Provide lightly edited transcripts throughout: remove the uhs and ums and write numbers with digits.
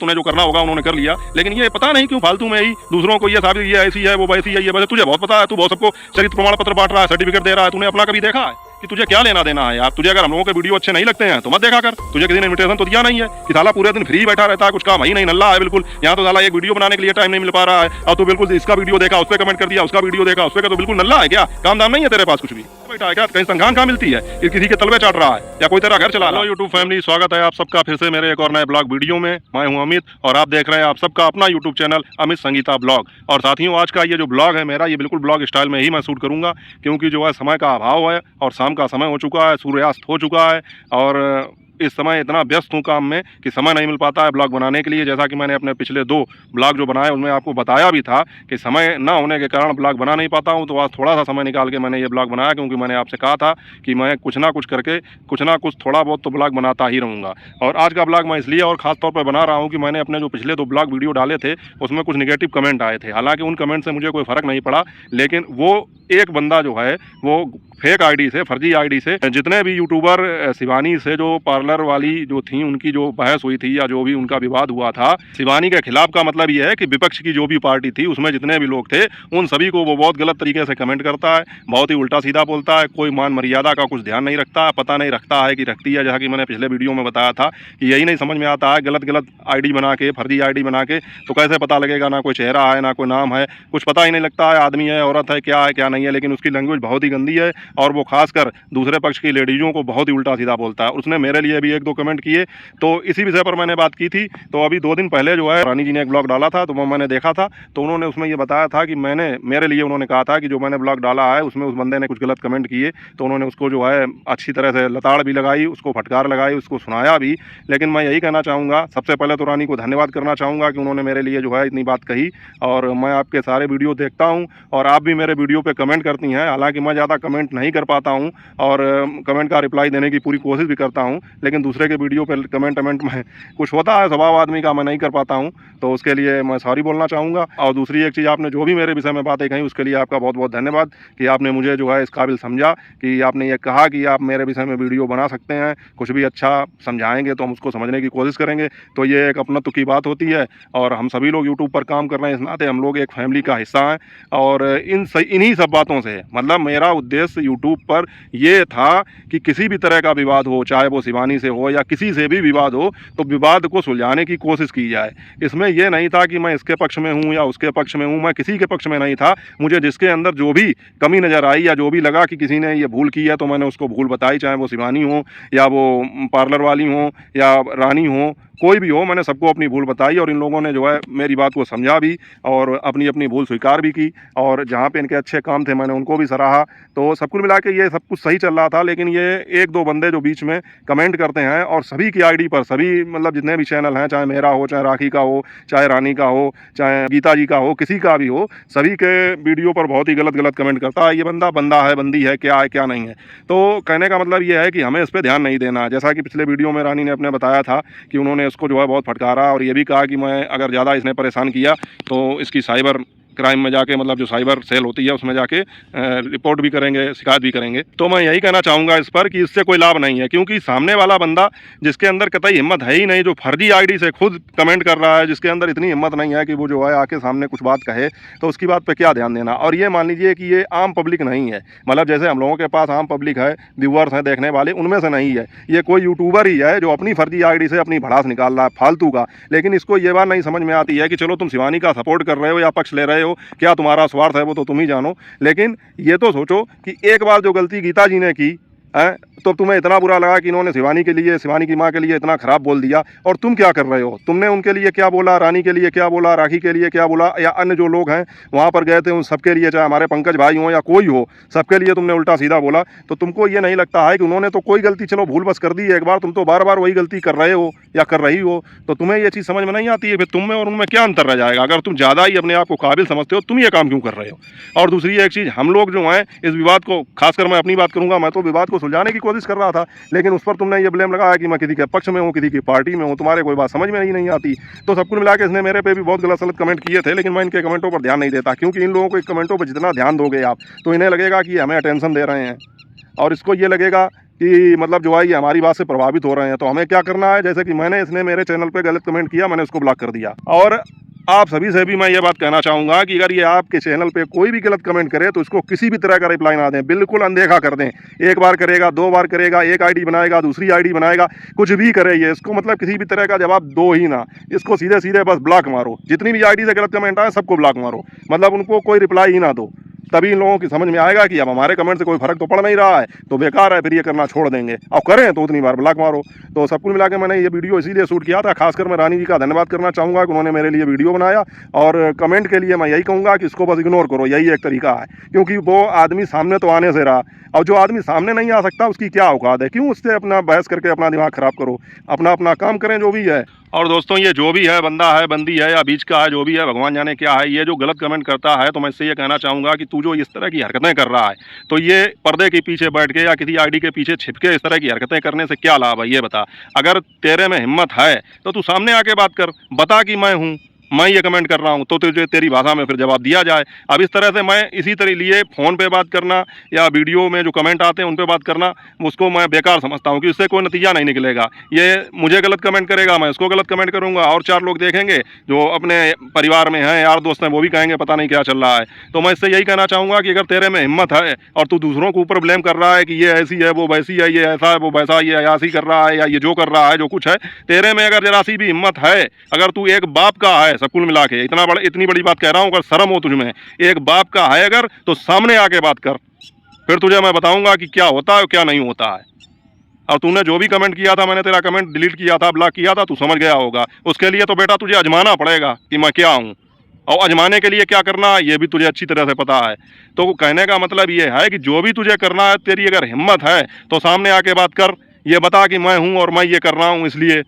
तूने जो करना होगा उन्होंने कर लिया, लेकिन ये पता नहीं क्यों फालतू में ही दूसरों को ये साबित, ये ऐसी है वो वैसी है, ये वैसे तुझे बहुत पता है, तू बहुत सबको चरित्र प्रमाण पत्र बांट रहा है, सर्टिफिकेट दे रहा है, तूने अपना कभी देखा है कि तुझे क्या लेना देना है यार? तुझे अगर हम लोगों के वीडियो अच्छे नहीं लगते हैं तो मत देखा कर। तुझे किसी ने इन्विटेशन तो दिया नहीं है कि साला पूरे दिन फ्री बैठा रहता है, कुछ काम ही नहीं, नल्ला है बिल्कुल। यहाँ तो साला एक वीडियो बनाने के लिए टाइम नहीं मिल पा रहा है, और तू बिल्कुल इसका वीडियो देखा उस पर कमेंट कर दिया, उसका वीडियो देखा उस पर, तो बिल्कुल नल्ला है क्या? काम धाम नहीं है तेरे पास कुछ भी? बैठा है क्या? कहीं संघान कहाँ मिलती है कि किसी के तलवे चाट रहा है या कोई तेरा घर चला रहा है? यूट्यूब फैमिली, स्वागत है आप सबका फिर से मेरे एक और नए ब्लॉग वीडियो में। मैं हूं अमित और आप देख रहे हैं आप सबका अपना YouTube channel Amit Sangeeta blog. और साथियों, आज का ये जो ब्लॉग है मेरा, ये बिल्कुल ब्लॉग स्टाइल में ही मैं शूट करूंगा, क्योंकि जो है समय का अभाव है और शाम का समय हो चुका है, सूर्यास्त हो चुका है, और इस समय इतना व्यस्त हूँ काम में कि समय नहीं मिल पाता है ब्लॉग बनाने के लिए। जैसा कि मैंने अपने पिछले 2 ब्लॉग जो बनाए उनमें आपको बताया भी था कि समय ना होने के कारण ब्लॉग बना नहीं पाता हूँ, तो आज थोड़ा सा समय निकाल के मैंने ये ब्लॉग बनाया, क्योंकि मैंने आपसे कहा था कि मैं कुछ ना कुछ करके कुछ ना कुछ थोड़ा बहुत तो ब्लॉग बनाता ही रहूँगा। और आज का ब्लॉग मैं इसलिए और ख़ास तौर पर बना रहा हूँ कि मैंने अपने जो पिछले 2 ब्लॉग वीडियो डाले थे उसमें कुछ निगेटिव कमेंट आए थे। हालाँकि उन कमेंट से मुझे कोई फ़र्क नहीं पड़ा, लेकिन वो एक बंदा जो है वो फेक आईडी से, फर्जी आईडी से, जितने भी यूट्यूबर शिवानी से जो पार्लर वाली जो थी उनकी जो बहस हुई थी या जो भी उनका विवाद हुआ था, शिवानी के खिलाफ का मतलब ये है कि विपक्ष की जो भी पार्टी थी उसमें जितने भी लोग थे उन सभी को वो बहुत गलत तरीके से कमेंट करता है, बहुत ही उल्टा सीधा बोलता है, कोई मान मर्यादा का कुछ ध्यान नहीं रखता है, पता नहीं रखता है कि रखती है। जैसा कि मैंने पिछले वीडियो में बताया था कि यही नहीं समझ में आता है, गलत गलत आईडी बना के, फर्जी आईडी बना के तो कैसे पता लगेगा? ना कोई चेहरा है, ना कोई नाम है, कुछ पता ही नहीं लगता है आदमी है, औरत है, क्या है क्या नहीं है। लेकिन उसकी लैंग्वेज बहुत ही गंदी है और वो खासकर दूसरे पक्ष की लेडीज़ों को बहुत ही उल्टा सीधा बोलता है। उसने मेरे लिए भी 1-2 कमेंट किए, तो इसी विषय पर मैंने बात की थी। तो अभी 2 दिन पहले जो है रानी जी ने एक ब्लॉग डाला था, तो वो मैंने देखा था, तो उन्होंने उसमें ये बताया था कि मेरे लिए उन्होंने कहा था कि जो मैंने ब्लॉग डाला है उसमें उस बंदे ने कुछ गलत कमेंट किए, तो उन्होंने उसको जो है अच्छी तरह से लताड़ भी लगाई, उसको फटकार लगाई, उसको सुनाया भी। लेकिन मैं यही कहना चाहूँगा, सबसे पहले तो रानी को धन्यवाद करना चाहूँगा कि उन्होंने मेरे लिए जो है इतनी बात कही। और मैं आपके सारे वीडियो देखता हूँ और आप भी मेरे वीडियो पर कमेंट करती हैं। हालाँकि मैं ज़्यादा कमेंट नहीं कर पाता हूँ और कमेंट का रिप्लाई देने की पूरी कोशिश भी करता हूं, लेकिन दूसरे के वीडियो पर कमेंट में कुछ होता है स्वभाव आदमी का, मैं नहीं कर पाता हूं, तो उसके लिए मैं सॉरी बोलना चाहूँगा। और दूसरी एक चीज़, आपने जो भी मेरे विषय में बातें कही उसके लिए आपका बहुत बहुत धन्यवाद कि आपने मुझे जो है इस काबिल समझा, कि आपने ये कहा कि आप मेरे विषय में वीडियो बना सकते हैं, कुछ भी अच्छा समझाएंगे तो हम उसको समझने की कोशिश करेंगे। तो ये एक अपनत्व की बात होती है और हम सभी लोग यूट्यूब पर काम कर रहे हैं, इस नाते हम लोग एक फैमिली का हिस्सा हैं। और इन्हीं सब बातों से, मतलब मेरा उद्देश्य यूट्यूब पर ये था कि किसी भी तरह का विवाद हो, चाहे वो शिवानी से हो या किसी से भी विवाद हो, तो विवाद को सुलझाने की कोशिश की जाए। इसमें यह नहीं था कि मैं इसके पक्ष में हूँ या उसके पक्ष में हूँ, मैं किसी के पक्ष में नहीं था। मुझे जिसके अंदर जो भी कमी नज़र आई या जो भी लगा कि किसी ने ये भूल की है, तो मैंने उसको भूल बताई, चाहे वो शिवानी हो या वो पार्लर वाली हो या रानी हो, कोई भी हो, मैंने सबको अपनी भूल बताई। और इन लोगों ने जो है मेरी बात को समझा भी और अपनी अपनी भूल स्वीकार भी की, और जहाँ पे इनके अच्छे काम थे मैंने उनको भी सराहा। तो सब कुल मिला के ये सब कुछ सही चल रहा था। लेकिन ये 1-2 बंदे जो बीच में कमेंट करते हैं और सभी की आईडी पर, सभी मतलब जितने भी चैनल हैं, चाहे मेरा हो, चाहे राखी का हो, चाहे रानी का हो, चाहे गीता जी का हो, किसी का भी हो, सभी के वीडियो पर बहुत ही गलत गलत कमेंट करता है। ये बंदा है, बंदी है, क्या है क्या नहीं है। तो कहने का मतलब ये है कि हमें इस पर ध्यान नहीं देना। जैसा कि पिछले वीडियो में रानी ने अपने बताया था कि उन्होंने इसको जो है बहुत फटकारा और ये भी कहा कि मैं अगर ज़्यादा इसने परेशान किया तो इसकी साइबर क्राइम में जाके, मतलब जो साइबर सेल होती है उसमें जाके रिपोर्ट भी करेंगे, शिकायत भी करेंगे। तो मैं यही कहना चाहूँगा इस पर कि इससे कोई लाभ नहीं है, क्योंकि सामने वाला बंदा जिसके अंदर कतई हिम्मत है ही नहीं, जो फर्जी आईडी से खुद कमेंट कर रहा है, जिसके अंदर इतनी हिम्मत नहीं है कि वो जो है आके सामने कुछ बात कहे, तो उसकी बात पे क्या ध्यान देना। और ये मान लीजिए कि ये आम पब्लिक नहीं है, मतलब जैसे हम लोगों के पास आम पब्लिक है, व्यूअर्स हैं, देखने वाले, उनमें से नहीं है। ये कोई यूट्यूबर ही है जो अपनी फर्जी आईडी से अपनी भड़ास निकाल रहा है फालतू का। लेकिन इसको ये बात नहीं समझ में आती है कि चलो तुम शिवानी का सपोर्ट कर रहे हो या पक्ष ले रहे हो, क्या तुम्हारा स्वार्थ है वो तो तुम ही जानो। लेकिन ये तो सोचो कि एक बार जो गलती गीता जी ने की है, तो तुम्हें इतना बुरा लगा कि इन्होंने शिवानी के लिए, शिवानी की माँ के लिए इतना खराब बोल दिया, और तुम क्या कर रहे हो? तुमने उनके लिए क्या बोला, रानी के लिए क्या बोला, राखी के लिए क्या बोला, या अन्य जो लोग हैं वहाँ पर गए थे उन सबके लिए, चाहे हमारे पंकज भाई हों या कोई हो, सबके लिए तुमने उल्टा सीधा बोला। तो तुमको ये नहीं लगता है कि उन्होंने तो कोई गलती चलो भूल बस कर दी है एक बार, तुम तो बार बार वही गलती कर रहे हो या कर रही हो, तो तुम्हें ये चीज़ समझ में नहीं आती है? फिर तुम में और उनमें क्या अंतर रह जाएगा? अगर तुम ज़्यादा ही अपने आप को काबिल समझते हो, तुम ये काम क्यों कर रहे हो? और दूसरी एक चीज़, हम लोग जो हैं इस विवाद को, खासकर मैं अपनी बात करूँगा, मैं तो विवाद को सुलझाने की कोशिश कर रहा था, लेकिन उस पर तुमने ये ब्लेम लगाया कि मैं किसी के पक्ष में हूँ, किसी की पार्टी में हूँ, तुम्हारे कोई बात समझ में ही नहीं आती। तो सब कुछ मिला के इसने मेरे पे भी बहुत गलत कमेंट किए थे, लेकिन मैं इनके कमेंटों पर ध्यान नहीं देता, क्योंकि इन लोगों को कमेंटों पर जितना ध्यान दोगे आप, तो इन्हें लगेगा कि हमें अटेंशन दे रहे हैं, और इसको ये लगेगा कि मतलब जो है ये हमारी बात से प्रभावित हो रहे हैं। तो हमें क्या करना है, जैसे कि इसने मेरे चैनल पे गलत कमेंट किया, मैंने उसको ब्लॉक कर दिया। और आप सभी से भी मैं ये बात कहना चाहूँगा कि अगर ये आपके चैनल पे कोई भी गलत कमेंट करे तो इसको किसी भी तरह का रिप्लाई ना दें, बिल्कुल अनदेखा कर दें। एक बार करेगा, 2 बार करेगा, एक आईडी बनाएगा, दूसरी आईडी बनाएगा, कुछ भी करे ये, इसको मतलब किसी भी तरह का जवाब दो ही ना। इसको सीधे सीधे बस ब्लॉक मारो। जितनी भी आईडी से गलत कमेंट आए सबको ब्लॉक मारो, मतलब उनको कोई रिप्लाई ही ना दो। तभी इन लोगों की समझ में आएगा कि अब हमारे कमेंट से कोई फर्क तो पड़ नहीं रहा है, तो बेकार है, फिर ये करना छोड़ देंगे। और करें तो उतनी बार ब्लॉक मारो। तो सब कुल मिला के मैंने ये वीडियो इसीलिए शूट किया था। खासकर मैं रानी जी का धन्यवाद करना चाहूँगा कि उन्होंने मेरे लिए वीडियो बनाया। और कमेंट के लिए मैं यही कहूँगा कि इसको बस इग्नोर करो, यही एक तरीका है। क्योंकि वो आदमी सामने तो आने से रहा, और जो आदमी सामने नहीं आ सकता उसकी क्या औकात है, क्यों उससे अपना बहस करके अपना दिमाग खराब करो। अपना अपना काम करें जो भी है। और दोस्तों ये जो भी है, बंदा है, बंदी है या बीच का है, जो भी है, भगवान जाने क्या है, ये जो गलत कमेंट करता है, तो मैं इससे ये कहना चाहूँगा कि तू जो इस तरह की हरकतें कर रहा है, तो ये पर्दे के पीछे बैठ के या किसी आईडी के पीछे छिप के इस तरह की हरकतें करने से क्या लाभ है, ये बता। अगर तेरे में हिम्मत है तो तू सामने आके बात कर, बता कि मैं हूँ, मैं ये कमेंट कर रहा हूँ, तो तुझे तेरी भाषा में फिर जवाब दिया जाए। अब इस तरह से मैं इसी तरह लिए फ़ोन पे बात करना या वीडियो में जो कमेंट आते हैं उन पे बात करना, उसको मैं बेकार समझता हूँ कि इससे कोई नतीजा नहीं निकलेगा। ये मुझे गलत कमेंट करेगा, मैं उसको गलत कमेंट करूँगा, और 4 लोग देखेंगे जो अपने परिवार में हैं, यार दोस्त हैं, वो भी कहेंगे पता नहीं क्या चल रहा है। तो मैं इससे यही कहना चाहूँगा कि अगर तेरे में हिम्मत है और तू दूसरों के ऊपर ब्लेम कर रहा है कि ये ऐसी है, वो वैसी है, ये ऐसा है, वो वैसा, ये ऐसी कर रहा है, या ये जो कर रहा है, जो कुछ है, तेरे में अगर जरा सी भी हिम्मत है, अगर तू एक बाप का है, सब कुल मिला के इतनी बड़ी बात कह रहा हूँ, अगर शर्म हो तुझमें, एक बाप का है अगर, तो सामने आके बात कर, फिर तुझे मैं बताऊंगा कि क्या होता है और क्या नहीं होता है। और तूने जो भी कमेंट किया था, मैंने तेरा कमेंट डिलीट किया था, ब्लॉक किया था, तू समझ गया होगा। उसके लिए तो बेटा तुझे आजमाना पड़ेगा कि मैं क्या हूँ, और आजमाने के लिए क्या करना है ये भी तुझे अच्छी तरह से पता है। तो कहने का मतलब ये है कि जो भी तुझे करना है, तेरी अगर हिम्मत है तो सामने आके बात कर, ये बता कि मैं हूँ और मैं ये कर रहा हूँ इसलिए,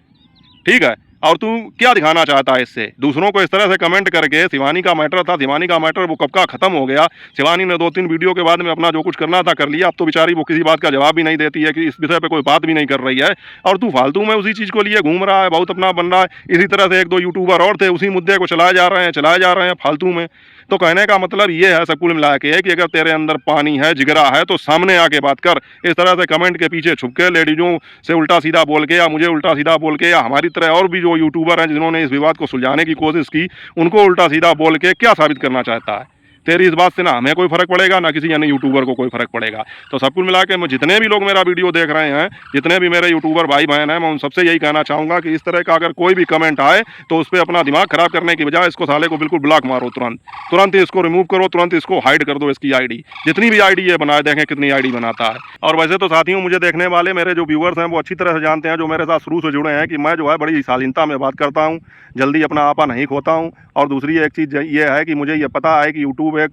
ठीक है। और तू क्या दिखाना चाहता है इससे, दूसरों को इस तरह से कमेंट करके। शिवानी का मैटर था, शिवानी का मैटर वो कब का खत्म हो गया। शिवानी ने 2-3 वीडियो के बाद में अपना जो कुछ करना था कर लिया। अब तो बेचारी वो किसी बात का जवाब भी नहीं देती है, कि इस विषय पे कोई बात भी नहीं कर रही है, और तू फालतू में उसी चीज़ को लिए घूम रहा है, बहुत अपना बन रहा है। इसी तरह से 1-2 यूट्यूबर और थे, उसी मुद्दे को चलाए जा रहे हैं फालतू में। तो कहने का मतलब ये है सब कुल मिला के कि अगर तेरे अंदर पानी है, जिगरा है, तो सामने आके बात कर। इस तरह से कमेंट के पीछे छुप के लेडीजों से उल्टा सीधा बोल के, या मुझे उल्टा सीधा बोल के, या हमारी तरह और भी जो यूट्यूबर हैं जिन्होंने इस विवाद को सुलझाने की कोशिश की, उनको उल्टा सीधा बोल के क्या साबित करना चाहता है। तेरी इस बात से ना हमें कोई फर्क पड़ेगा, ना किसी अन्य यूट्यूबर को कोई फर्क पड़ेगा। तो सब कुल मिला के मैं जितने भी लोग मेरा वीडियो देख रहे हैं, जितने भी मेरे यूट्यूबर भाई बहन हैं, मैं उन सबसे यही कहना चाहूँगा कि इस तरह का अगर कोई भी कमेंट आए तो उस पर अपना दिमाग खराब करने की बजाय इसको साले को बिल्कुल ब्लॉक मारो, तुरंत ही इसको रिमूव करो, तुरंत इसको हाइड कर दो, इसकी आईडी, जितनी भी आईडी ये बनाए, देखें कितनी आईडी बनाता है। और वैसे तो साथियों, मुझे देखने वाले मेरे जो व्यूअर्स हैं वो अच्छी तरह से जानते हैं, जो मेरे साथ शुरू से जुड़े हैं, कि मैं जो है बड़ी शालीनता में बात करता हूँ, जल्दी अपना आपा नहीं खोता हूँ। और दूसरी एक चीज़ ये है कि मुझे ये पता है कि यूट्यूब एक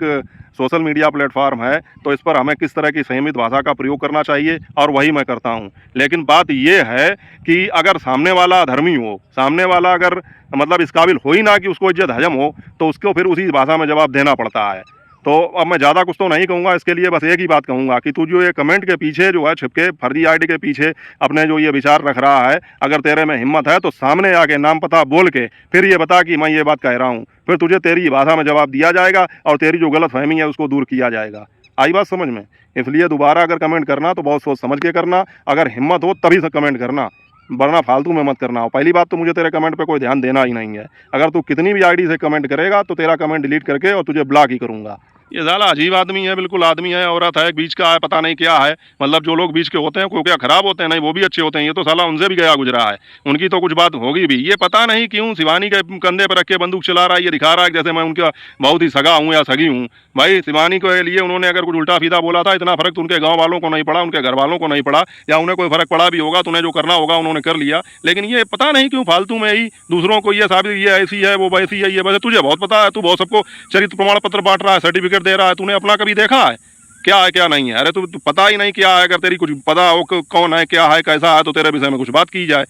सोशल मीडिया प्लेटफॉर्म है, तो इस पर हमें किस तरह की संयमित भाषा का प्रयोग करना चाहिए, और वही मैं करता हूँ। लेकिन बात ये है कि अगर सामने वाला अधर्मी हो, सामने वाला अगर मतलब इस काबिल हो ही ना कि उसको इज्जत हजम हो, तो उसको फिर उसी भाषा में जवाब देना पड़ता है। तो अब मैं ज़्यादा कुछ तो नहीं कहूँगा, इसके लिए बस एक ही बात कहूँगा कि तू जो ये कमेंट के पीछे जो है छिपके फर्जी आईडी के पीछे अपने जो ये विचार रख रहा है, अगर तेरे में हिम्मत है तो सामने आके नाम पता बोल के फिर ये बता कि मैं ये बात कह रहा हूँ, फिर तुझे तेरी भाषा में जवाब दिया जाएगा और तेरी जो गलत फहमी है उसको दूर किया जाएगा। आई बात समझ में? इसलिए दोबारा अगर कमेंट करना तो बहुत सोच समझ के करना, अगर हिम्मत हो तभी से कमेंट करना, वरना फालतू में मत करना। और पहली बात तो मुझे तेरे कमेंट पे कोई ध्यान देना ही नहीं है। अगर तू कितनी भी आईडी से कमेंट करेगा तो तेरा कमेंट डिलीट करके और तुझे ब्लॉक ही करूँगा। ये साला अजीब आदमी है, बिल्कुल आदमी है, औरत है, बीच का है, पता नहीं क्या है। मतलब जो लोग बीच के होते हैं कोई क्या खराब होते हैं? नहीं, वो भी अच्छे होते हैं। ये तो साला उनसे भी गया गुजरा है, उनकी तो कुछ बात होगी भी। ये पता नहीं क्यों शिवानी के कंधे पर रख के बंदूक चला रहा है, ये दिखा रहा है जैसे मैं उनका बहुत ही सगा हूँ या सगी हूँ। भाई शिवानी के लिए उन्होंने अगर कुछ उल्टा सीधा बोला था, इतना फर्क तो उनके गाँव वालों को नहीं पड़ा, उनके घर वालों को नहीं पड़ा, या उन्हें कोई फर्क पड़ा भी होगा तो उन्हें जो करना होगा उन्होंने कर लिया। लेकिन ये पता नहीं क्यों फालतू में ही दूसरों को ये साबित, ये ऐसी है, वो वैसी है, ये वैसे। तुझे बहुत पता है, तू बहुत सबको चरित्र प्रमाण पत्र बांट रहा है, सर्टिफिकेट दे रहा है, तूने अपना कभी देखा है क्या है क्या नहीं है? अरे तू पता ही नहीं क्या है। अगर तेरी कुछ पता हो कौन है, क्या है, कैसा है, तो तेरे विषय में कुछ बात की जाए।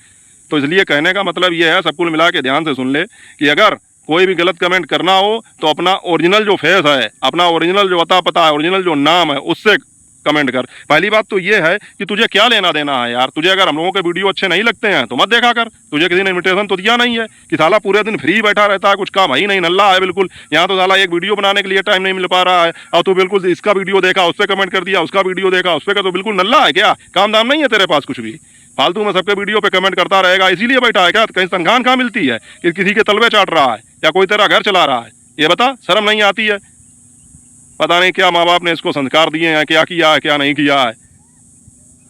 तो इसलिए कहने का मतलब ये है, सब कुल मिला के ध्यान से सुन ले कि अगर कोई भी गलत कमेंट करना हो तो अपना ओरिजिनल जो फेस है, अपना ओरिजिनल जो अता पता है, ओरिजिनल जो नाम है, उससे कमेंट कर। पहली बात तो ये है कि तुझे क्या लेना देना है यार। तुझे अगर हम लोगों के वीडियो अच्छे नहीं लगते हैं तो मत देखा कर। तुझे किसी ने इन्विटेशन तो दिया नहीं है कि साला पूरे दिन फ्री बैठा रहता है, कुछ काम ही नहीं, नल्ला है बिल्कुल। यहाँ तो साला एक वीडियो बनाने के लिए टाइम नहीं मिल पा रहा है और तू बिल्कुल इसका वीडियो देखा उस पर कमेंट कर दिया, उसका वीडियो देखा उस पर कर, तो बिल्कुल नल्ला है क्या? काम दाम नहीं है तेरे पास कुछ भी? फालतू में सबके वीडियो पे कमेंट करता रहेगा, इसीलिए बैठा है क्या? कहीं तनख्वाह कहाँ मिलती है कि किसी के तलवे चाट रहा है या कोई तेरा घर चला रहा है? ये बता, शर्म नहीं आती है? पता नहीं क्या माँ बाप ने इसको संस्कार दिए हैं, क्या किया है क्या नहीं किया है।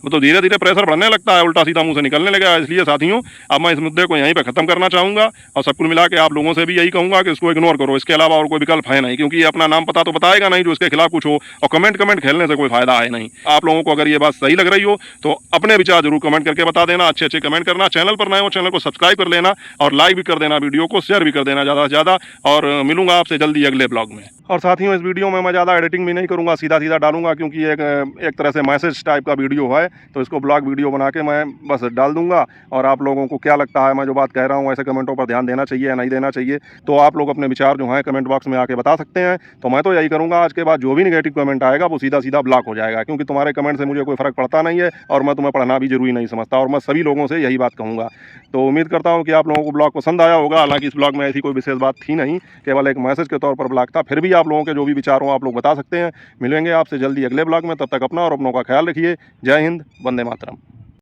वो तो धीरे धीरे प्रेशर बढ़ने लगता है, उल्टा सीधा मुंह से निकलने लगा। इसलिए साथियों, अब मैं इस मुद्दे को यहीं पे खत्म करना चाहूँगा और सब कुछ मिला के आप लोगों से भी यही कहूँगा कि इसको इग्नोर करो। इसके अलावा और कोई विकल्प है नहीं, क्योंकि ये अपना नाम पता तो बताएगा नहीं जो इसके खिलाफ कुछ हो, और कमेंट खेलने से कोई फायदा है नहीं। आप लोगों को अगर ये बात सही लग रही हो तो अपने विचार जरूर कमेंट करके बता देना, अच्छे अच्छे कमेंट करना। चैनल पर नए हो चैनल को सब्सक्राइब कर लेना और लाइक भी कर देना, वीडियो को शेयर भी कर देना ज़्यादा से ज़्यादा। और मिलूंगा आपसे जल्दी अगले ब्लॉग में। और साथियों, इस वीडियो में मैं ज़्यादा एडिटिंग भी नहीं करूँगा, सीधा सीधा डालूंगा, क्योंकि एक तरह से मैसेज टाइप का वीडियो है, तो इसको ब्लॉग वीडियो बना के मैं बस डाल दूंगा। और आप लोगों को क्या लगता है, मैं जो बात कह रहा हूँ ऐसे कमेंटों पर ध्यान देना चाहिए या नहीं देना चाहिए, तो आप लोग अपने विचार जो हैं कमेंट बॉक्स में आके बता सकते हैं। तो मैं तो यही करूँगा, आज के बाद जो भी नेगेटिव कमेंट आएगा वो सीधा सीधा ब्लॉक हो जाएगा, क्योंकि तुम्हारे कमेंट से मुझे कोई फ़र्क पड़ता नहीं है और मैं तुम्हें पढ़ना भी जरूरी नहीं समझता, और मैं सभी लोगों से यही बात कहूँगा। तो उम्मीद करता हूँ कि आप लोगों को ब्लॉग पसंद आया होगा। हालांकि इस ब्लॉग में ऐसी कोई विशेष बात थी नहीं, केवल एक मैसेज के तौर पर ब्लॉग था। फिर भी आप लोगों के जो भी विचार हो आप लोग बता सकते हैं। मिलेंगे आपसे जल्दी अगले ब्लॉग में, तब तक अपना और अपनों का ख्याल रखिए। जय हिंद, वंदे मातरम।